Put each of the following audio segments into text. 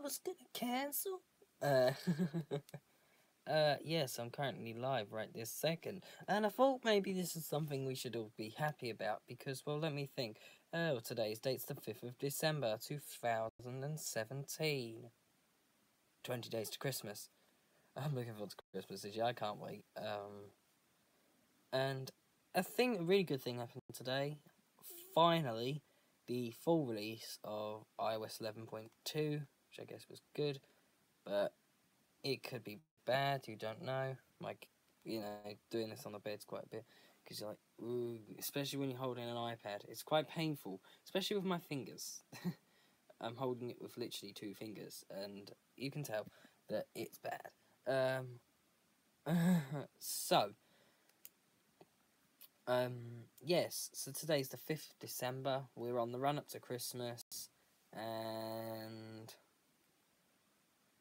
was gonna cancel. Yes, I'm currently live right this second, and I thought maybe this is something we should all be happy about because, well, let me think. Oh, today's date's the 5th of December, 2017. 20 days to Christmas. I'm looking forward to Christmas this year. I can't wait. And a really good thing happened today. Finally, the full release of iOS 11.2, which I guess was good, but it could be bad. You don't know. Like, doing this on the bed's quite a bit because you're like, ooh, especially when you're holding an iPad. It's quite painful, especially with my fingers. I'm holding it with literally 2 fingers, and you can tell that it's bad. Yes, so today's the 5th of December, we're on the run-up to Christmas, and,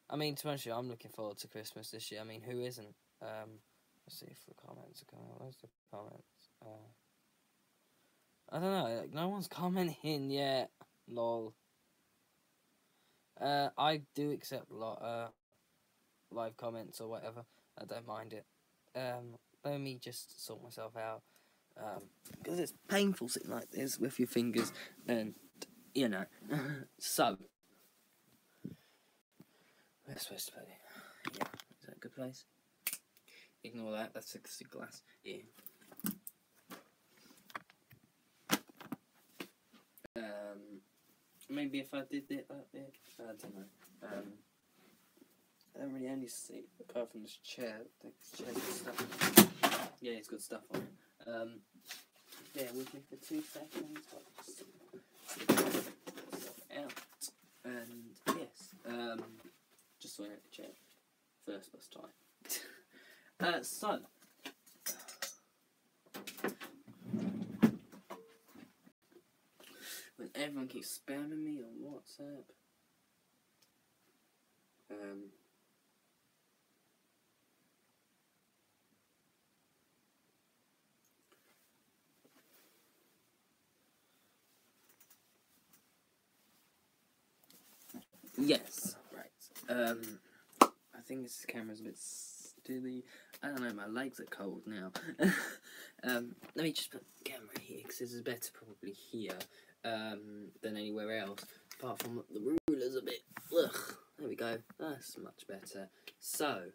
I mean, to be honest, I'm looking forward to Christmas this year. I mean, who isn't? Let's see if the comments are coming. Where's the comments? I don't know, like, no one's commenting yet, lol. I do accept live comments or whatever, I don't mind it. Let me just sort myself out. Because it's painful sitting like this with your fingers, and so we're supposed to put it. Yeah, is that a good place? Ignore that. That's a glass. Yeah. Maybe if I did it up there, I don't know. I don't really only see apart from this chair. This chair's got stuff. Yeah, it's got stuff on it. Bear with me for 2 seconds. I'll just stick myself out. And yes, just sorting out the chair. First bus time. So. When everyone keeps spamming me on WhatsApp. Yes, right. I think this camera's a bit steady. I don't know, my legs are cold now. Let me just put the camera here, because this is better probably here than anywhere else. Apart from the ruler's a bit, ugh. There we go, that's much better. So,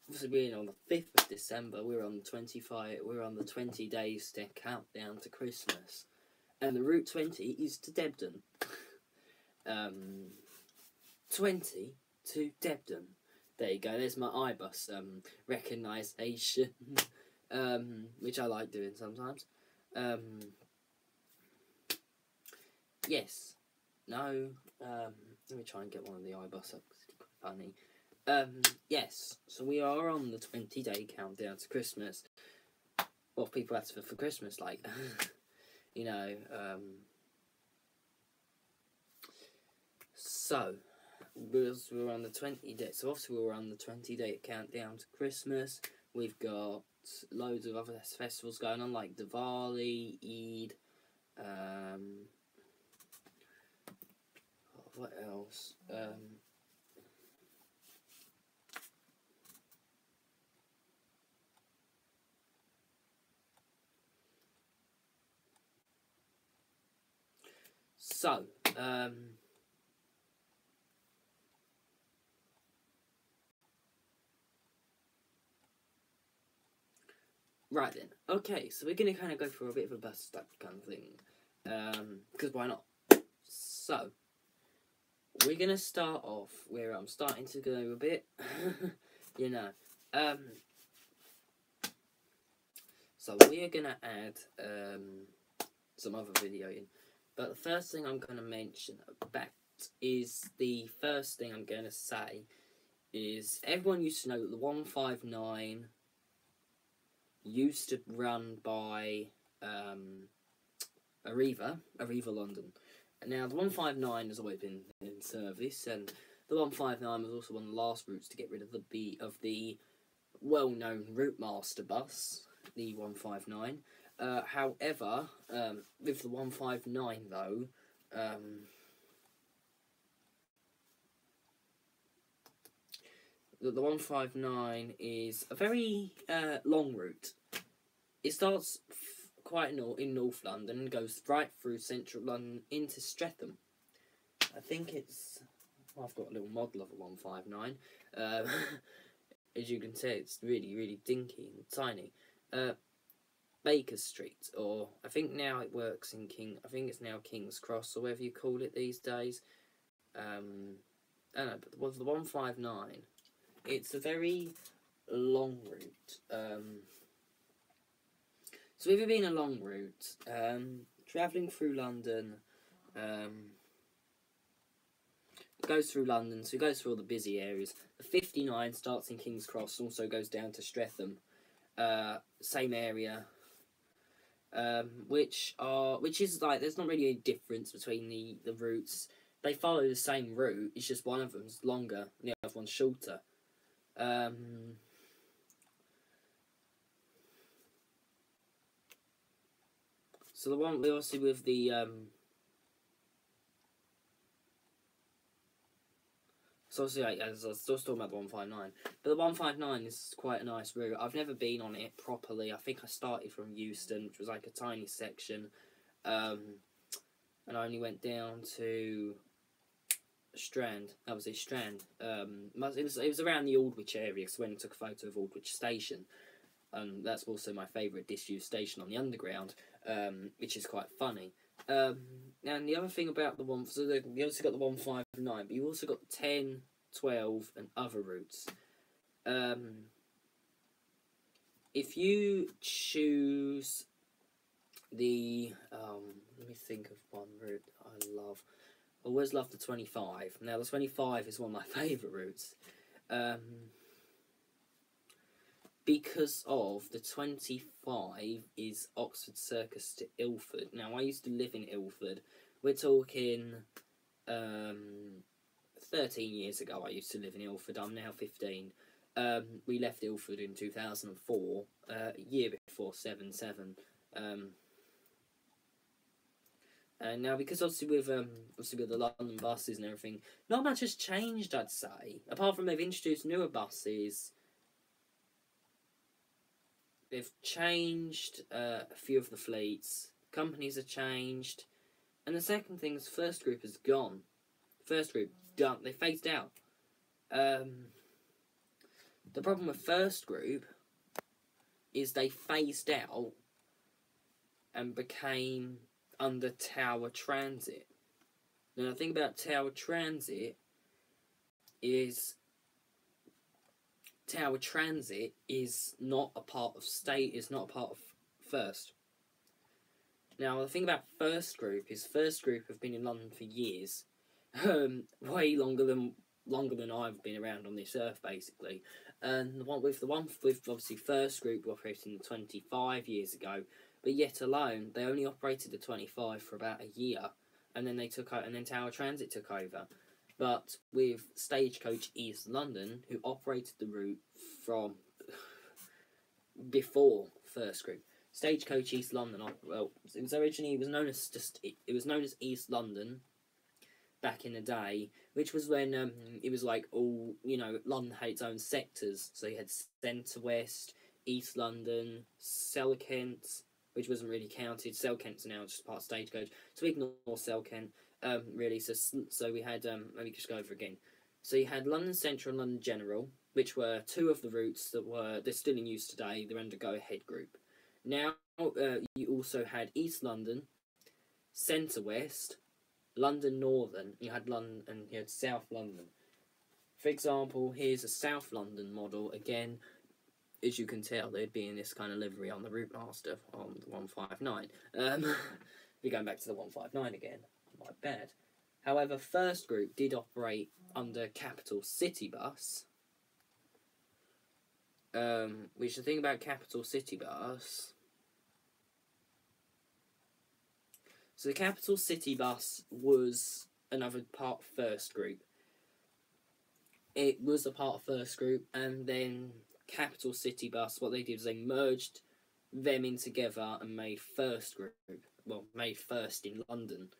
obviously being on the 5th of December, we're on the 20 days to countdown to Christmas. And the route 20 is to Debden. 20 to Debden. There you go, there's my iBus recognition, which I like doing sometimes. Yes. No. Let me try and get one of the iBus up, because it's quite funny. Yes, so we are on the 20-day countdown to Christmas. What people have for Christmas, like, so, we're on the 20 day, so obviously we're on the 20-day countdown to Christmas. We've got loads of other festivals going on, like Diwali, Eid, what else? So, right then. Okay, so we're going to kind of go through a bit of a bus stop kind of thing. Because why not? So, we're going to start off where I'm starting to go a bit, So, we are going to add some other video in. But the first thing I'm going to mention about is the first thing I'm going to say is everyone used to know that the 159 used to run by Arriva London. And now the 159 has always been in service, and the 159 was also one of the last routes to get rid of the well-known Route Master bus, the 159. However, with the 159 though, that the 159 is a very long route. It starts quite in North London and goes right through central London into Streatham. I think it's... Well, I've got a little model of a 159. As you can see, it's really, really dinky and tiny. Baker Street, or I think now it works in I think it's now King's Cross, or whatever you call it these days. I don't know, but the 159, it's a very long route. So if you've been a long route, travelling through London, it goes through London, so it goes through all the busy areas. The 59 starts in King's Cross, also goes down to Streatham, same area. Which is like, there's not really a difference between the routes. They follow the same route, it's just one of them's longer and the other one's shorter. So the one, obviously with the so obviously, like, as I was still talking about the 159, but the 159 is quite a nice route. I've never been on it properly. I think I started from Euston, which was like a tiny section, and I only went down to Strand. That was it, Strand. It was around the Aldwych area, because I went and took a photo of Aldwych Station. That's also my favourite disused station on the Underground, which is quite funny. And the other thing about the one, so you also got the 159, but you also got the 10, 12, and other routes. If you choose the, let me think of one route I love. I always love the 25. Now the 25 is one of my favourite routes. Because of the 25 is Oxford Circus to Ilford. Now, I used to live in Ilford. We're talking 13 years ago I used to live in Ilford. I'm now 15. We left Ilford in 2004, a year before 7-7. And now, because obviously with the London buses and everything, not much has changed, I'd say. Apart from they've introduced newer buses. They've changed a few of the fleets. Companies have changed. And the second thing is First Group has gone. First Group, done. They phased out. The problem with First Group is they phased out and became under Tower Transit. Now, the thing about Tower Transit is Tower Transit is not a part of is not a part of First. Now, the thing about First Group is First Group have been in London for years, way longer than I've been around on this earth, basically. And the one with obviously First Group operating 25 years ago, but yet alone they only operated the 25 for about a year, and then then Tower Transit took over. But with Stagecoach East London, who operated the route from before First Group, Stagecoach East London, it was known as East London back in the day, which was when it was like all, London had its own sectors. So you had Centre West, East London, Sell Kent, which wasn't really counted. Sell Kent's now just part of Stagecoach, so we ignore Sell Kent. Really, so we had, let me just go over again. So you had London Central and London General, which were two of the routes they're still in use today. They're under Go Ahead Group. Now, you also had East London, Centre West, London Northern, you had London, and you had South London. For example, here's a South London model. Again, as you can tell, they'd be in this kind of livery on the Route Master on the 159. We're going back to the 159 again. My bad. However, First Group did operate under Capital City Bus. Which the thing about Capital City Bus. So the Capital City Bus was another part of First Group. It was a part of First Group, and then Capital City Bus, what they did was they merged them in together and made First Group. Well, made First in London.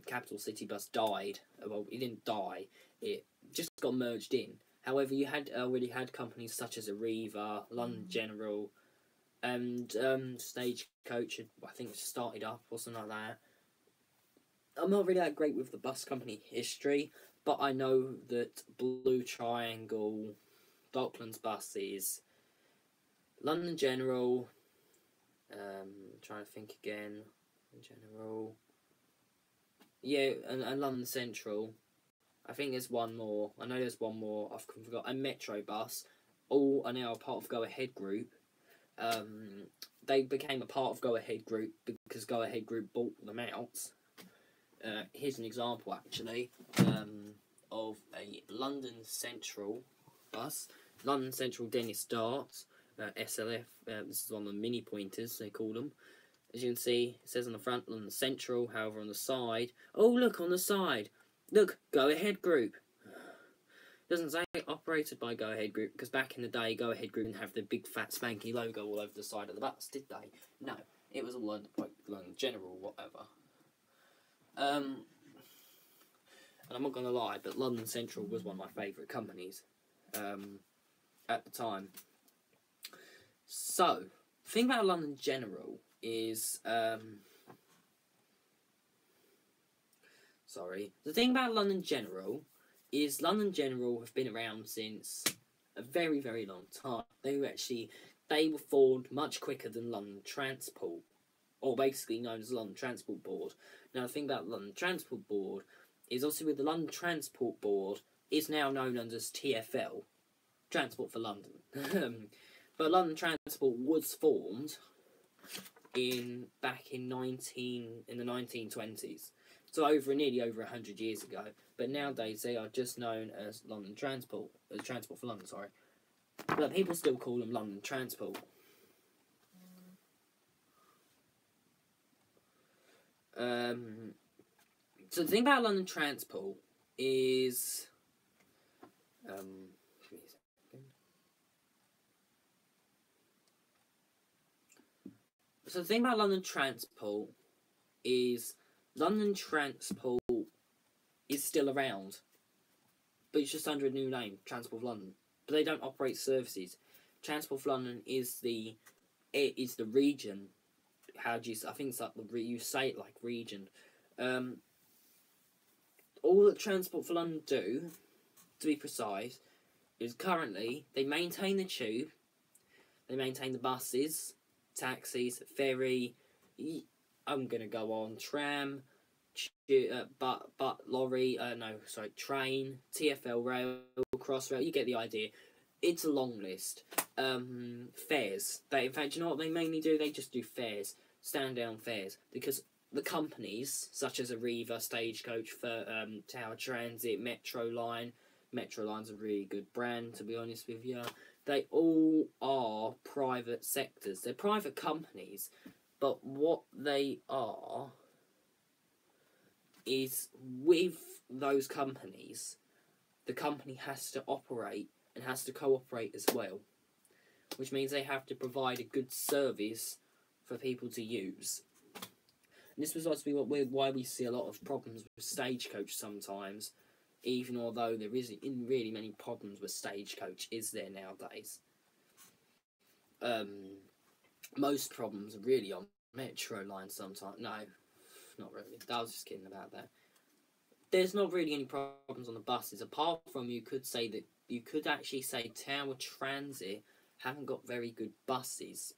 Capital City Bus died. Well, it didn't die. It just got merged in. However, you had already had companies such as Arriva, London General, and Stagecoach. I think it started up or something like that. I'm not really that great with the bus company history, but I know that Blue Triangle, Docklands Buses, London General, trying to think again, General, yeah, and London Central. I think there's one more. I know there's one more. I've forgot. And Metro Bus, all are now a part of Go Ahead Group. They became a part of Go Ahead Group because Go Ahead Group bought them out. Here's an example, actually, of a London Central bus. London Central Dennis Dart, SLF. This is one of the mini pointers, they call them. As you can see, it says on the front, London Central. However, on the side... Oh, look, on the side. Look, Go Ahead Group. Doesn't say operated by Go Ahead Group, because back in the day, Go Ahead Group didn't have the big fat spanky logo all over the side of the bus, did they? No, it was all London General, whatever. And I'm not going to lie, but London Central was one of my favourite companies at the time. So, the thing about London General is... The thing about London General is London General have been around since a very, very long time. They were formed much quicker than London Transport, or basically known as London Transport Board. Now, the thing about London Transport Board is obviously with the London Transport Board is now known as TfL, Transport for London. But London Transport was formed back in the 1920s. So nearly over 100 years ago. But nowadays they are just known as London Transport, Transport for London, sorry. But people still call them London Transport. So the thing about London Transport is... give me a second. So the thing about London Transport is... London Transport is still around, but it's just under a new name, Transport for London. But they don't operate services. Transport for London is the region. How do you? I think it's like you say it like region. All that Transport for London do, to be precise, is currently they maintain the tube, they maintain the buses, taxis, ferry. I'm gonna go on tram, lorry. Train, TfL rail, Crossrail. You get the idea. It's a long list. Fares. In fact, you know what they mainly do? They just do fares, stand-down fares, because the companies such as Arriva, Stagecoach, Tower Transit, Metro Line. Metro Line's a really good brand, to be honest with you. They all are private sectors. They're private companies. But what they are is with those companies, the company has to operate and has to cooperate as well, which means they have to provide a good service for people to use. And this was obviously why we see a lot of problems with Stagecoach sometimes, even although there isn't really many problems with Stagecoach, is there nowadays? Most problems are really on Metro Line sometimes. No, not really. I was just kidding about that. There's not really any problems on the buses, apart from you could actually say Tower Transit haven't got very good buses.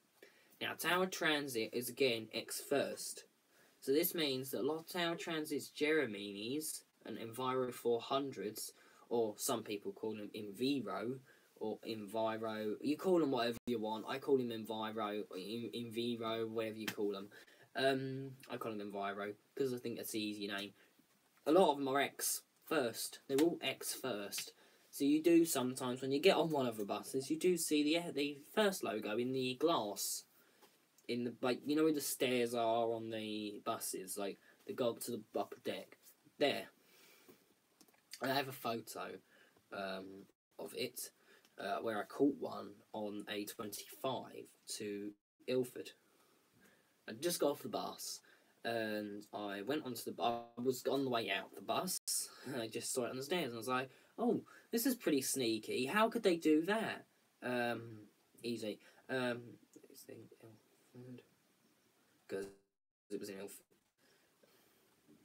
Now, Tower Transit is again ex-First. So this means that a lot of Tower Transit's Jereminis and Enviro 400s, or some people call them Enviro, or Enviro, you call them whatever you want. I call them Enviro, or Enviro, whatever you call them. I call them Enviro, because I think that's the easy name. A lot of them are ex-First. They're all ex-First. So you do sometimes, when you get on one of the buses, you do see the First logo in the glass. In the, like, you know where the stairs are on the buses, like, they go up to the upper deck. There. I have a photo of it. Where I caught one on A25 to Ilford. I just got off the bus, and I went onto I was on the way out the bus, And I just saw it on the stairs, and I was like, oh, this is pretty sneaky. How could they do that? Easy. Because it was in Ilford.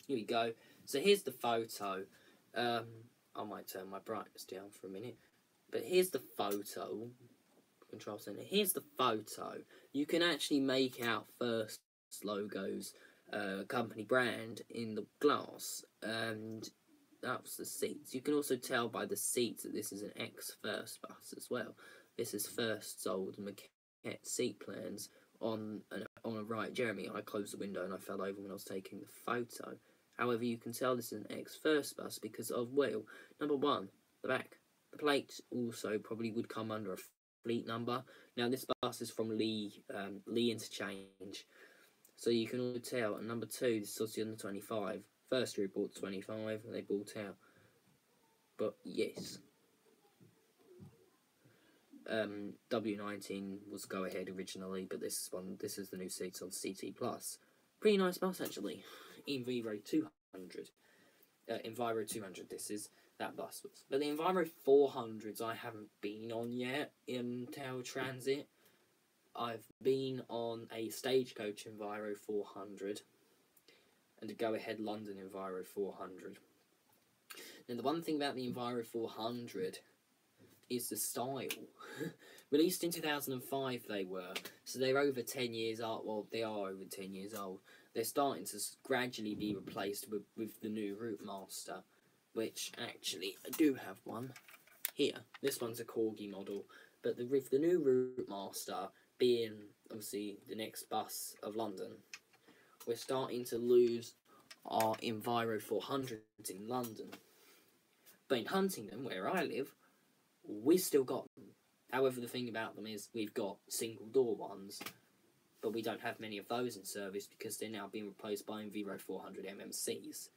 Here we go. So here's the photo. I might turn my brightness down for a minute. But here's the photo. Control center. Here's the photo. You can actually make out first logos, company brand in the glass, and that was the seats. You can also tell by the seats that this is an ex-First bus as well. This is First sold maquette seat plans on a right. Jeremy, I closed the window and I fell over when I was taking the photo. However, you can tell this is an ex-First bus because of, well, number one, the back. The plate also probably would come under a fleet number. Now, this bus is from Lee Interchange. So you can all tell. And number two, this is obviously on the 25. First group bought 25 and they bought out. But yes. W19 was go ahead originally, but this is the new seats on CT Plus. Pretty nice bus actually. Enviro 200. Enviro 200 this is. That bus was. But the Enviro 400s I haven't been on yet in Tower Transit. I've been on a Stagecoach Enviro 400 and a Go Ahead London Enviro 400. Now the one thing about the Enviro 400 is the style. Released in 2005 they were, so they're over 10 years old. Well, they are over 10 years old. They're starting to gradually be replaced with the new Routemaster, which actually I do have one here. This one's a Corgi model, but with the new Routemaster being obviously the next bus of London, we're starting to lose our Enviro 400s in London. But in Huntingdon, where I live, we've still got them. However, the thing about them is we've got single door ones, but we don't have many of those in service because they're now being replaced by Enviro 400 MMCs,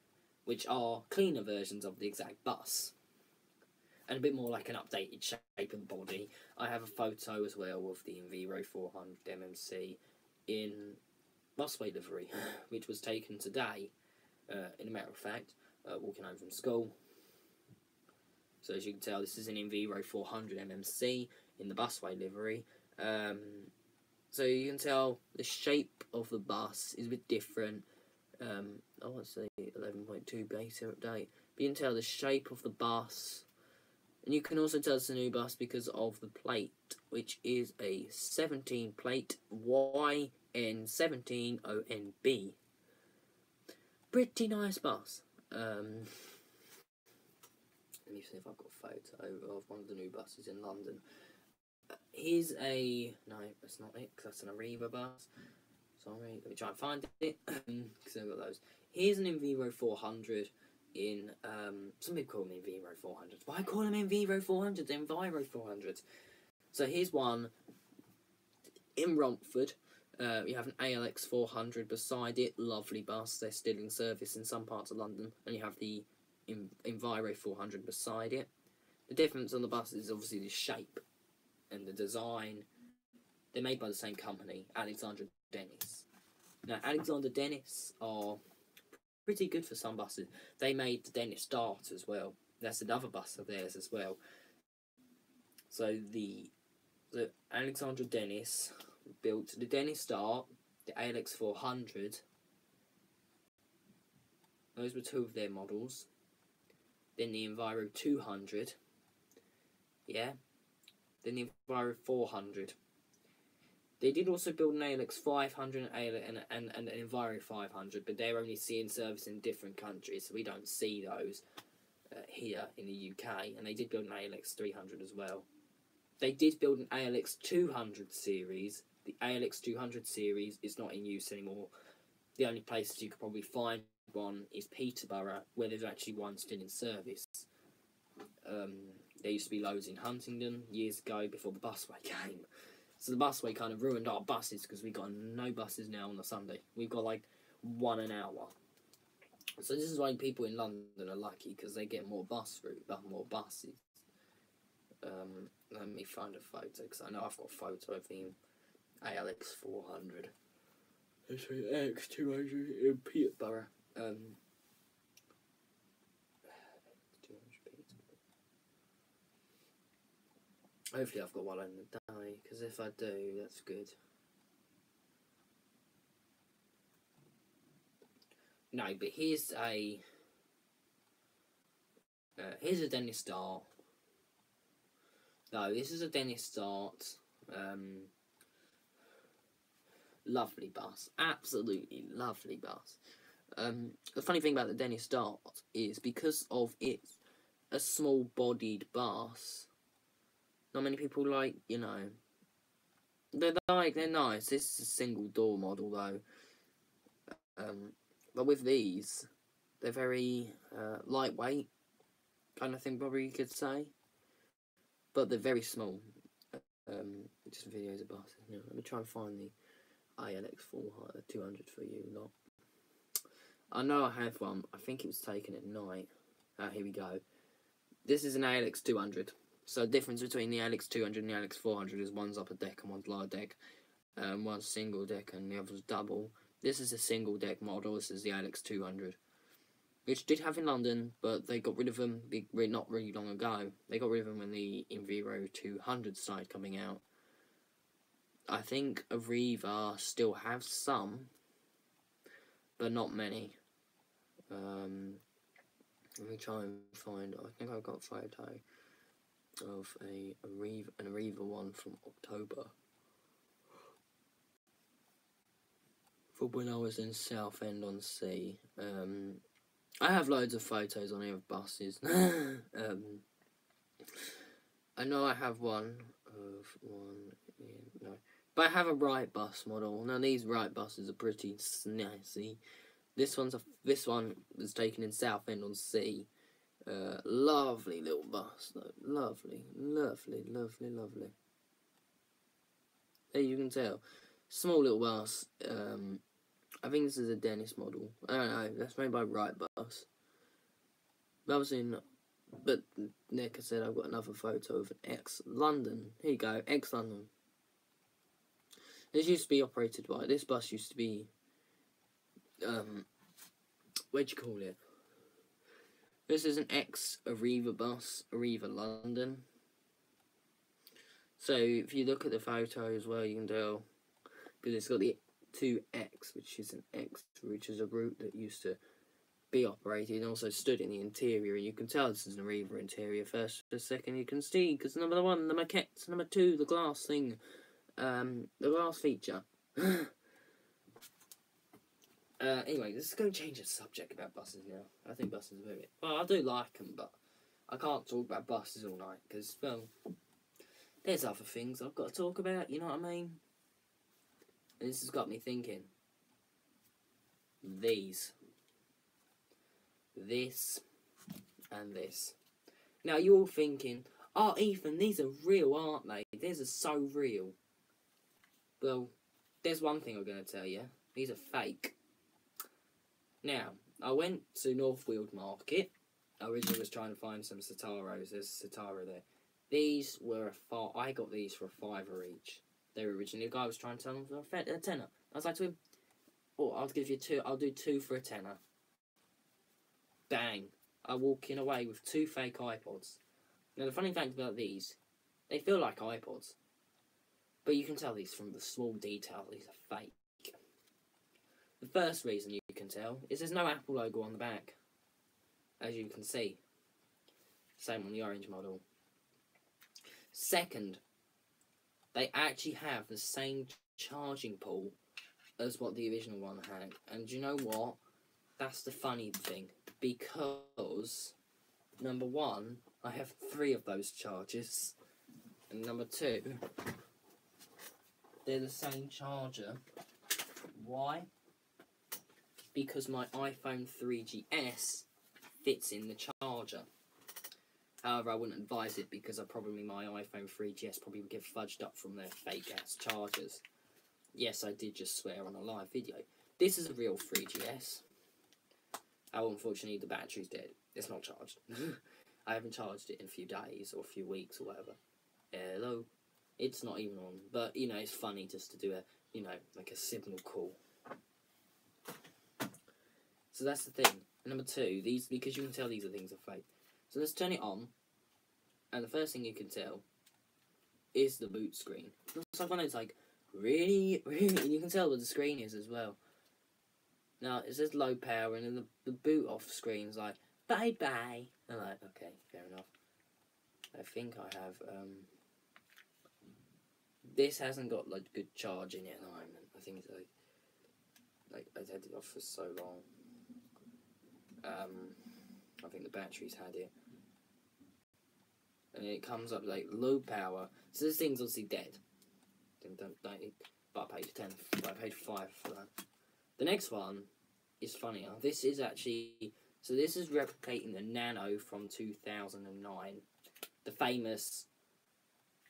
which are cleaner versions of the exact bus, and a bit more like an updated shape of the body. I have a photo as well of the Enviro 400 MMC in busway livery, which was taken today, in a matter of fact, walking home from school. So as you can tell, this is an Enviro 400 MMC in the busway livery. So you can tell the shape of the bus is a bit different. I want to say 11.2 beta update. But you can tell the shape of the bus. And you can also tell it's a new bus because of the plate, which is a 17 plate YN17ONB. Pretty nice bus. Let me see if I've got a photo of one of the new buses in London. Here's a... No, that's not it, because that's an Arriva bus. Sorry, let me try and find it, because I've got those. Here's an Enviro 400 in... some people call them Enviro 400s. Why call them Enviro 400s? Enviro 400s. So here's one in Romford. You have an ALX 400 beside it. Lovely bus. They're still in service in some parts of London. And you have the Enviro 400 beside it. The difference on the bus is obviously the shape and the design. They're made by the same company, Alexander Dennis. Now, Alexander Dennis are pretty good for some buses. They made the Dennis Dart as well. That's another bus of theirs as well. So the Alexander Dennis built the Dennis Dart, the ALX 400. Those were two of their models. Then the Enviro 200. Yeah. Then the Enviro 400. They did also build an ALX 500 and an Enviro 500, but they're only seeing service in different countries, so we don't see those here in the UK. And they did build an ALX 300 as well. They did build an ALX 200 series. The ALX 200 series is not in use anymore. The only places you could probably find one is Peterborough, where there's actually one still in service. There used to be loads in Huntingdon years ago before the busway came. So the busway kind of ruined our buses because we've got no buses now on a Sunday. We've got like one an hour. So this is why people in London are lucky, because they get more bus route, but more buses. Let me find a photo, because I know I've got a photo of the ALX 400. Let's say ALX 200 in Peterborough. Hopefully I've got one in the day, because if I do, that's good. No, but here's a Dennis Dart. No, this is a Dennis Dart. Lovely bus, absolutely lovely bus. The funny thing about the Dennis Dart is because of it's a small-bodied bus. Not many people like, you know. They're nice. This is a single door model though. But with these, they're very lightweight, kind of thing, probably you could say. But they're very small. Just videos of buses. Yeah, let me try and find the ALX 200 for you lot. I know I have one. I think it was taken at night. Here we go. This is an ALX 200. So the difference between the ALX 200 and the ALX 400 is one's upper deck and one's lower deck. One's single deck and the other's double. This is a single deck model. This is the ALX 200. Which did have in London, but they got rid of them not really long ago. They got rid of them when the Enviro 200 started coming out. I think Arriva still have some, but not many. Let me try and find. I think I've got a photo of an Arriva one from October. For when I was in Southend-on-Sea. I have loads of photos on here of buses. I know I have one of no. But I have a Wrightbus model. Now these Wrightbuses are pretty snazzy. This one was taken in Southend-on-Sea. Lovely little bus though. Lovely. There you can tell. Small little bus. I think this is a Dennis model. I don't know. That's made by Wrightbus. But Nick said I've got another photo of an ex-London. Here you go, ex-London. This used to be operated by. This bus used to be. What'd you call it? This is an ex-Arriva bus, Arriva London. So if you look at the photo as well, you can tell because it's got the 2X, which is an X, which is a route that used to be operated and also stood in the interior, and you can tell this is an Arriva interior first. For a second, you can see because number one, the maquettes, number two, the glass thing, the glass feature. Anyway, let's go change the subject about buses now. I think buses are very... Well, I do like them, but I can't talk about buses all night because, well, there's other things I've got to talk about, you know what I mean? And this has got me thinking. This, and this. Now, you're all thinking, oh, Ethan, these are real, aren't they? These are so real. Well, there's one thing I'm going to tell you. These are fake. Now, I went to North Weald Market. I originally was trying to find some Citaros. There's a Citaro there. These were I got these for a £5 each. They were originally, the guy was trying to sell them for a tenner. I was like to him, oh, I'll give you two. I'll do two for a tenner. Bang. I'm walking away with 2 fake iPods. Now, the funny fact about these, they feel like iPods. But you can tell these from the small detail. These are fake. The first reason you can tell is there's no Apple logo on the back. As you can see. Same on the orange model. Second, they actually have the same charging port as what the original one had. And do you know what? That's the funny thing. Because, number one, I have 3 of those chargers. And number 2, they're the same charger. Why? Because my iPhone 3GS fits in the charger. However, I wouldn't advise it because probably my iPhone 3GS probably would get fudged up from their fake ass chargers. Yes, I did just swear on a live video. This is a real 3GS. Oh, unfortunately, the battery's dead. It's not charged. I haven't charged it in a few days or a few weeks or whatever. Hello. It's not even on. But, you know, it's funny just to do a, you know, like a signal call. So that's the thing. And number 2, these, because you can tell these are things are fake. So let's turn it on. And the first thing you can tell is the boot screen. It's like one of those, like, really, and you can tell what the screen is as well. Now, it says low power, and then the boot off screen's like, bye-bye. I'm like, okay, fair enough. I think I have, this hasn't got, like, good charge in it at the moment. I think it's, like I've had it off for so long. I think the battery's had it. And it comes up, like, low power. So this thing's obviously dead. But I paid 10, I paid 5 for that. The next one is funnier. This is actually, so this is replicating the Nano from 2009. The famous,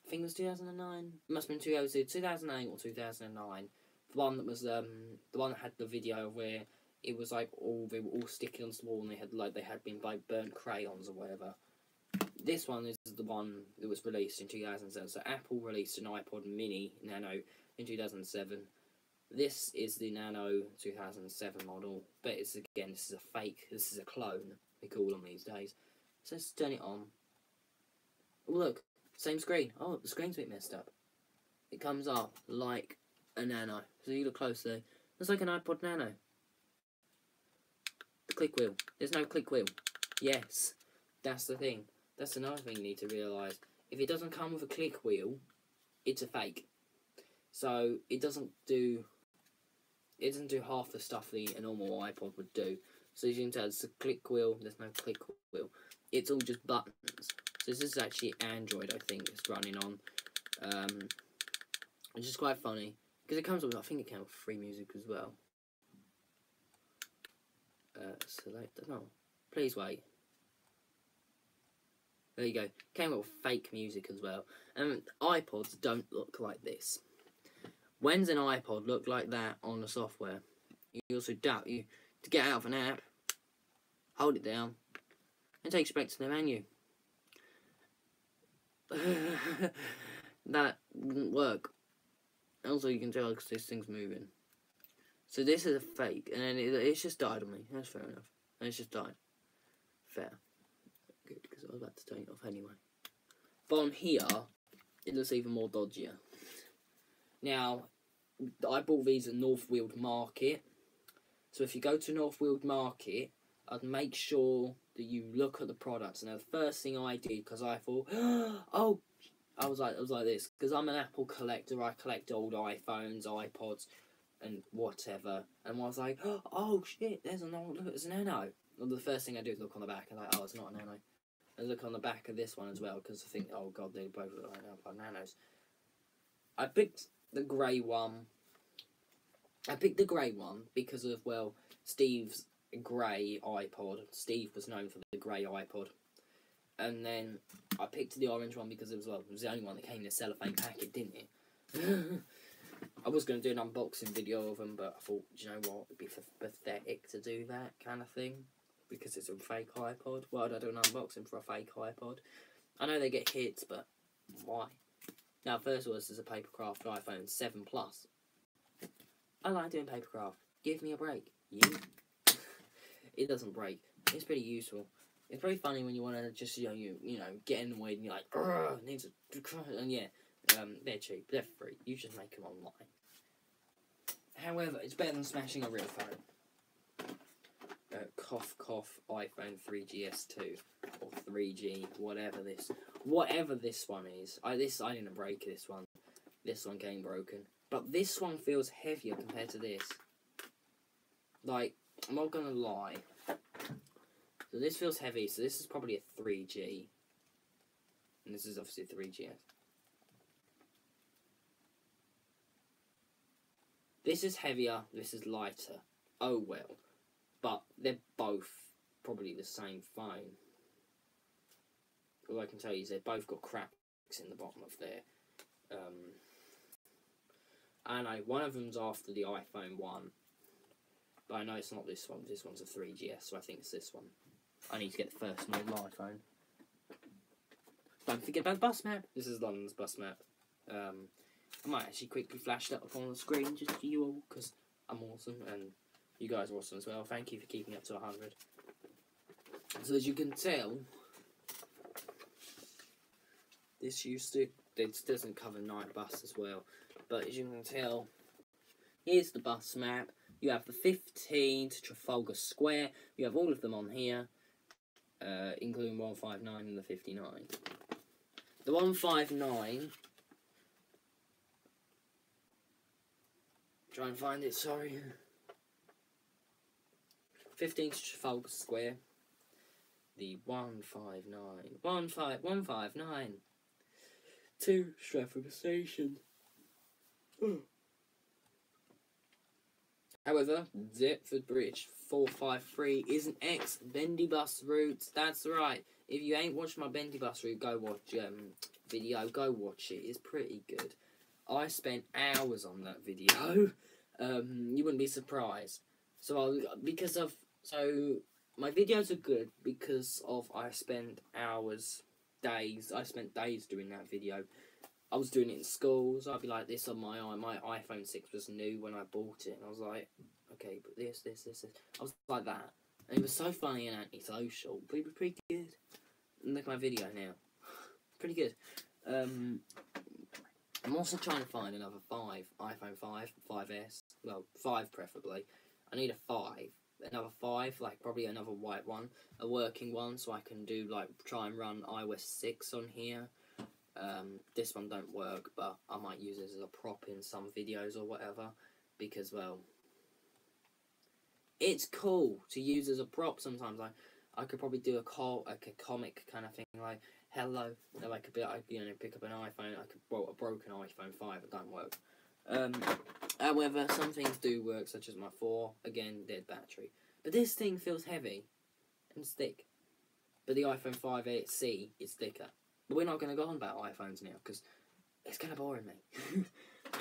I think it was 2009? It must have been 2008 or 2009. The one that was, the one that had the video where it was like they were all sticking onto the wall and they had been like burnt crayons or whatever. This one is the one that was released in 2007. So Apple released an iPod Mini Nano in 2007. This is the Nano 2007 model, but this is a fake. This is a clone, they call them these days. So let's turn it on. Oh, look, same screen. Oh, the screen's a bit messed up. It comes up like a Nano. So you look closely. It's like an iPod Nano. The click wheel. There's no click wheel. Yes, that's the thing. That's another thing you need to realise. If it doesn't come with a click wheel, it's a fake. So it doesn't do half the stuff a normal iPod would do. So as you can tell, it's a click wheel. There's no click wheel. It's all just buttons. So this is actually Android, I think, it's running on. Which is quite funny. Because it comes with, I think it comes with free music as well. Select, no. Please wait. There you go. Came with fake music as well. And iPods don't look like this. When's an iPod look like that on the software? You also doubt you to get out of an app, hold it down, and take you back to the menu. That wouldn't work. Also, you can tell because this thing's moving. So this is a fake, and then it's just died on me. That's fair enough. And it's just died. Fair. Good, because I was about to turn it off anyway. But on here, it looks even more dodgier. Now, I bought these at Northfield Market. So if you go to Northfield Market, I'd make sure that you look at the products. Now, the first thing I did, because I thought, oh, I was like this, because I'm an Apple collector. I collect old iPhones, iPods, and whatever. And I was like, oh shit, there's an old, look, it's a Nano. Well, the first thing I do is look on the back, and like, oh, it's not a Nano. And look on the back of this one as well, because I think, oh god, they both look like Nanos. I picked the grey one. I picked the grey one because of, well, Steve's grey iPod. Steve was known for the grey iPod. And then I picked the orange one because it was the only one that came in a cellophane packet, didn't it? I was going to do an unboxing video of them, but I thought, do you know what, it'd be pathetic to do that kind of thing, because it's a fake iPod. Why would I do an unboxing for a fake iPod? I know they get hits, but why? Now, first of all, this is a Papercraft iPhone 7 Plus. I like doing Papercraft. Give me a break. You? It doesn't break. It's pretty useful. It's very funny when you want to just, you know, get in the way and you're like, ugh, needs a, and yeah, they're cheap, they're free. You just make them online. However, it's better than smashing a real phone. Cough, cough, iPhone 3GS2 or 3G, whatever this one is. I didn't break this one. This one came broken, but this one feels heavier compared to this. Like, I'm not gonna lie. So this feels heavy. So this is probably a 3G, and this is obviously a 3GS. This is heavier. This is lighter. Oh well. But they're both probably the same phone. All I can tell you is they've both got cracks in the bottom of their... I know, one of them's after the iPhone 1. But I know it's not this one. This one's a 3GS, so I think it's this one. I need to get the first model iPhone. Don't forget about the bus map. This is London's bus map. I might actually quickly flash that up on the screen just for you all, because I'm awesome, and you guys are awesome as well. Thank you for keeping up to 100. So as you can tell, This doesn't cover night bus as well, but as you can tell, here's the bus map. You have the 15 to Trafalgar Square. You have all of them on here, including 159 and the 59. The 159. Try and find it. Sorry. 15 to Trafalgar Square. The 159 to Stratford Station. However, Deptford Bridge 453 is an ex-Bendy Bus route. That's right. If you ain't watched my Bendy Bus route, go watch video. Go watch it. It's pretty good. I spent hours on that video. You wouldn't be surprised. So my videos are good because of I spent days doing that video. I was doing it in schools. I'd be like this on my iPhone 6 was new when I bought it, and I was like, okay, but this. I was like that, and it was so funny and antisocial, but it was pretty good. And look at my video now, pretty good. I'm also trying to find another iPhone 5, 5S, well, 5 preferably. I need another 5, like probably another white one, a working one, so I can do try and run iOS 6 on here. This one don't work, but I might use it as a prop in some videos or whatever, because, well, it's cool to use as a prop sometimes. I could probably do a comic kind of thing, like, hello, that I could pick up an iPhone, a broken iPhone 5, it don't work. However, some things do work, such as my 4, again, dead battery. But this thing feels heavy and thick. But the iPhone 5C is thicker. But we're not going to go on about iPhones now, because it's kind of boring me.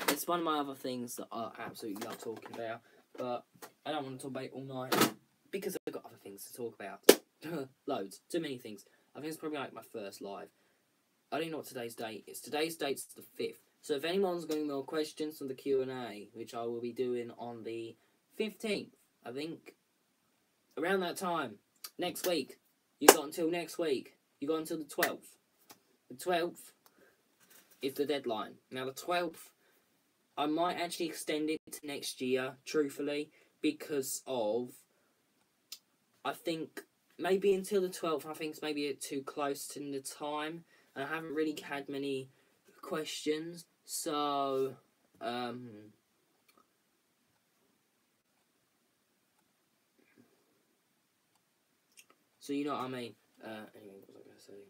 It's one of my other things that I absolutely love talking about, but I don't want to talk about it all night, because I've got other things to talk about. Loads. Too many things. I think it's probably like my first live. I don't know what today's date is. Today's date's the 5th. So if anyone's got any more questions on the Q&A, which I will be doing on the 15th, I think, around that time, next week, you got until next week. You got until the 12th. The 12th is the deadline. Now, the 12th, I might actually extend it to next year, truthfully, because of, I think, maybe until the 12th, I think it's maybe too close to the time, and I haven't really had many questions, so, so you know what I mean. Anyway, what was I going to say?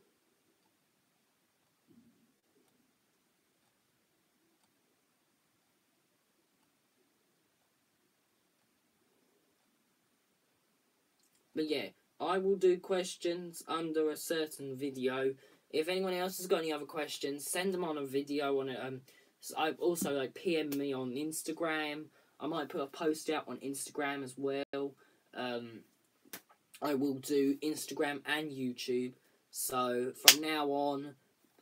But yeah, I will do questions under a certain video. If anyone else has got any other questions, send them on a video on it. I've also PM me on Instagram. I might put a post out on Instagram as well. I will do Instagram and YouTube. So from now on,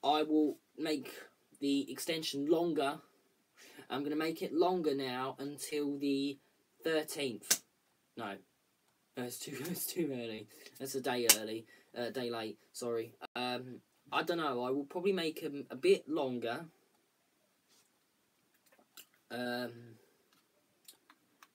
I will make the extension longer. I'm going to make it longer now until the 13th. No. It's too early. That's a day early. Day late, sorry. I don't know. I will probably make them a bit longer. But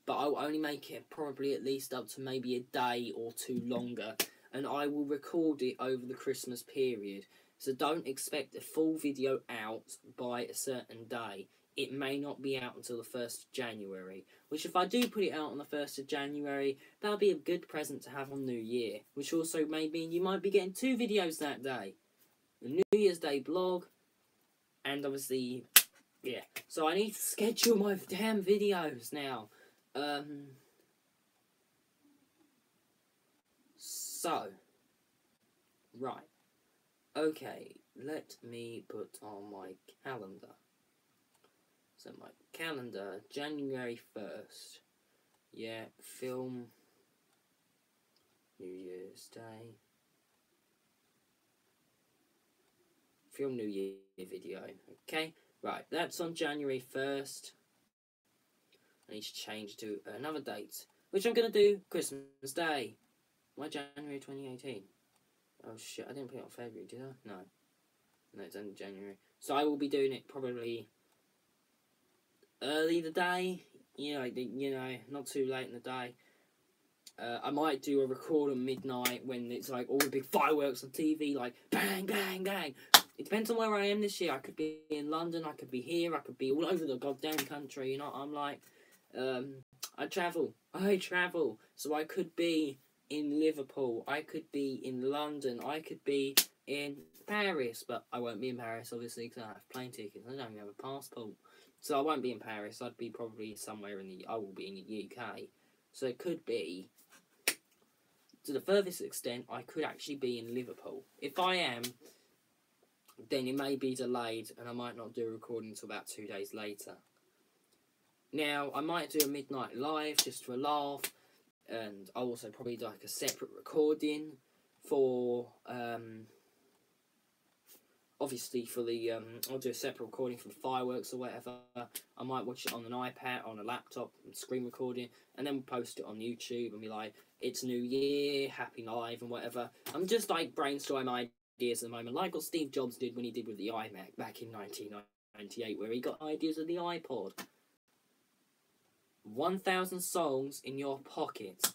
I'll only make it probably at least up to maybe a day or two longer. And I will record it over the Christmas period. So don't expect a full video out by a certain day. It may not be out until the 1st of January. Which if I do put it out on the 1st of January, that'll be a good present to have on New Year. Which also may mean you might be getting 2 videos that day. The New Year's Day vlog. And obviously, yeah. So I need to schedule my damn videos now. So. Right. Okay. Let me put on my calendar. So my calendar, January 1st, yeah, film, New Year's Day, film New Year video, okay, right, that's on January 1st, I need to change to another date, which I'm going to do Christmas Day, why January 2018, oh shit, I didn't put it on February, did I? No, No, it's only January. So I will be doing it probably early the day. Not too late in the day. I might do a record on midnight when it's like all the big fireworks on TV, like bang, bang, bang. It depends on where I am this year. I could be in London, I could be here, I could be all over the goddamn country. You know, I'm like, I travel. So I could be in Liverpool, I could be in London, I could be in Paris, but I won't be in Paris, obviously, because I have plane tickets. I don't even have a passport. So I won't be in Paris. I'd be probably somewhere I will be in the UK. So it could be, to the furthest extent, I could actually be in Liverpool. If I am, then it may be delayed and I might not do a recording until about 2 days later. Now, I might do a midnight live just for a laugh, and I'll also probably do like a separate recording for, obviously for the, I'll do a separate recording for the fireworks or whatever. I might watch it on an iPad, on a laptop, and screen recording, and then post it on YouTube and be like, it's New Year, happy live and whatever. I'm just like brainstorming ideas at the moment, like what Steve Jobs did when he did with the iMac back in 1998, where he got ideas of the iPod. 1,000 songs in your pocket.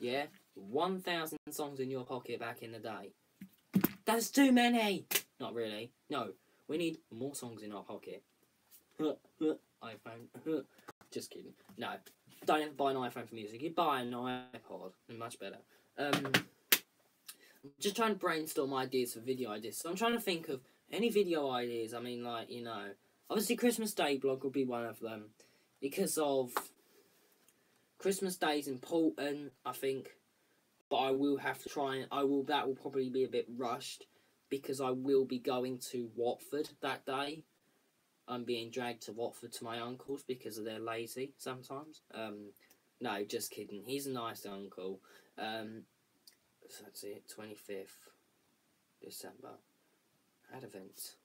Yeah? 1,000 songs in your pocket back in the day. That's too many! Not really. No, we need more songs in our pocket. iPhone. Just kidding. No, don't ever buy an iPhone for music. You buy an iPod. Much better. I'm just trying to brainstorm ideas for video ideas. So I'm trying to think of any video ideas. I mean, like, you know, obviously Christmas Day vlog will be one of them. Because of Christmas Day is important, I think. But I will have to try and that will probably be a bit rushed because I will be going to Watford that day. I'm being dragged to Watford to my uncle's because they're lazy sometimes. No, just kidding. He's a nice uncle. So that's it, 25th December. Had events.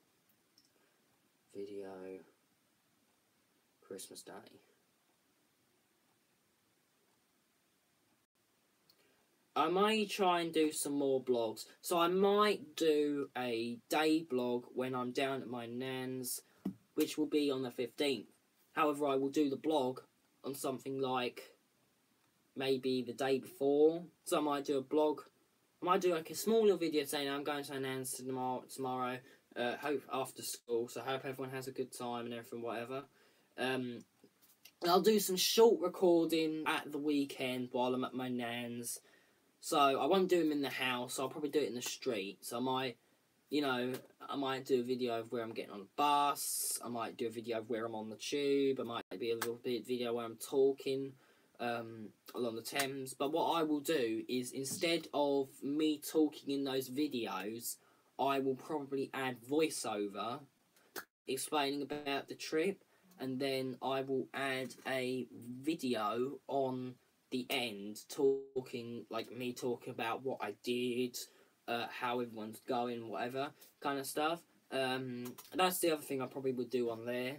Video. Christmas Day. I might try and do some more blogs. So I might do a day blog when I'm down at my nan's, which will be on the 15th. However, I will do the blog on something like maybe the day before. So I might do a blog. I might do like a small little video saying I'm going to my nan's tomorrow. Hope after school. So I hope everyone has a good time and everything, whatever. I'll do some short recording at the weekend while I'm at my nan's. So I won't do them in the house. I'll probably do it in the street. So I might do a video of where I'm getting on the bus. I might do a video of where I'm on the tube. I might be a little bit video where I'm talking along the Thames. But what I will do is, instead of me talking in those videos, I will probably add voiceover explaining about the trip. And then I will add a video on the end talking, like me talking about what I did, how everyone's going, whatever kind of stuff. That's the other thing I probably would do on there,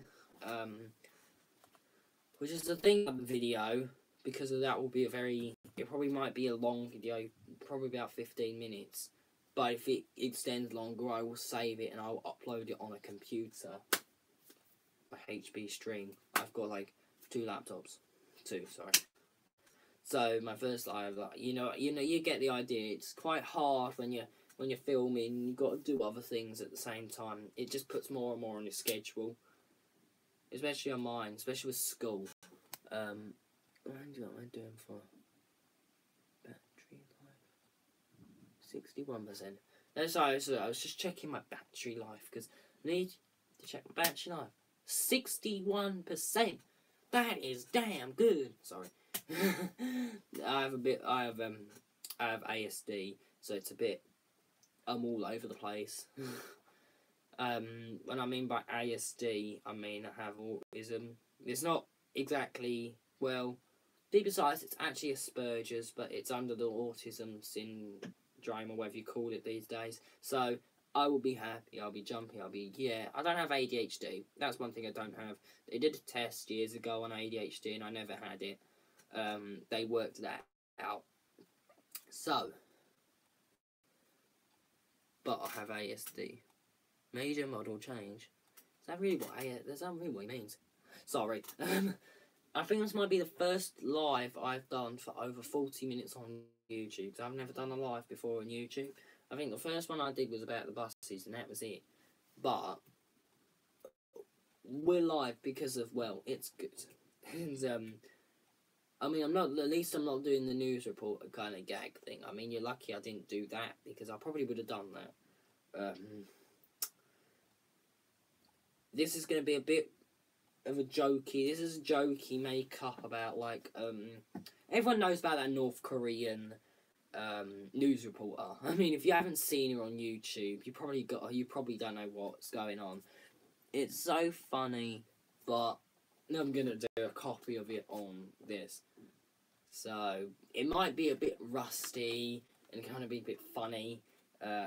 which is the thing about the video, because of that will be it probably might be a long video, probably about 15 minutes, but if it extends longer I will save it and I'll upload it on a computer, a HP stream. I've got like two laptops, sorry. So my first live, like, you get the idea. It's quite hard when you're filming. You've got to do other things at the same time. It just puts more and more on your schedule, especially on mine, especially with school. What am I doing for battery life? 61%. No, sorry, I was just checking my battery life because I need to check my battery life. 61%. That is damn good. Sorry. I have ASD, so it's a bit, I'm all over the place. When I mean by ASD, I mean I have autism. It's not exactly, well, deep inside it's actually Asperger's, but it's under the autism syndrome, or whatever you call it these days. So I will be happy, I'll be jumpy, I don't have ADHD. That's one thing I don't have. They did a test years ago on ADHD and I never had it. They worked that out. So, but I have ASD. Major model change. Is that really what that's not really what it means? Sorry. I think this might be the first live I've done for over 40 minutes on YouTube. So I've never done a live before on YouTube. I think the first one I did was about the buses, and that was it. But we're live because of, well, it's good. And I mean, at least I'm not doing the news report kind of gag thing. I mean, you're lucky I didn't do that, because I probably would have done that. This is going to be a bit of a jokey. This is a jokey make-up about, like, everyone knows about that North Korean news reporter. I mean, if you haven't seen her on YouTube, you probably don't know what's going on. It's so funny, but I'm gonna do a copy of it on this. So it might be a bit rusty and kind of be a bit funny.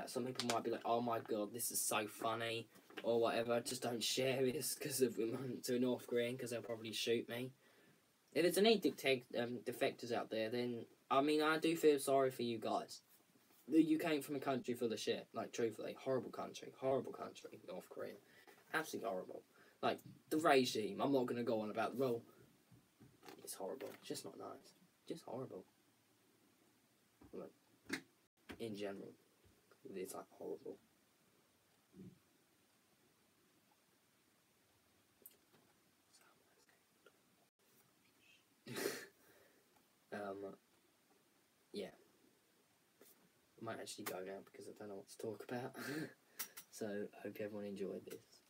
Some people might be like, "Oh my god, this is so funny," or whatever. Just don't share this because of to North Korean, because they'll probably shoot me. If there's any defectors out there, then I mean, I do feel sorry for you guys. You came from a country full of shit. Like, truthfully, horrible country, North Korea, absolutely horrible. Like, the regime, I'm not gonna go on about. Well, it's horrible. It's just not nice. Just horrible. Like, in general, it's like horrible. Yeah. I might actually go now because I don't know what to talk about. So, I hope everyone enjoyed this.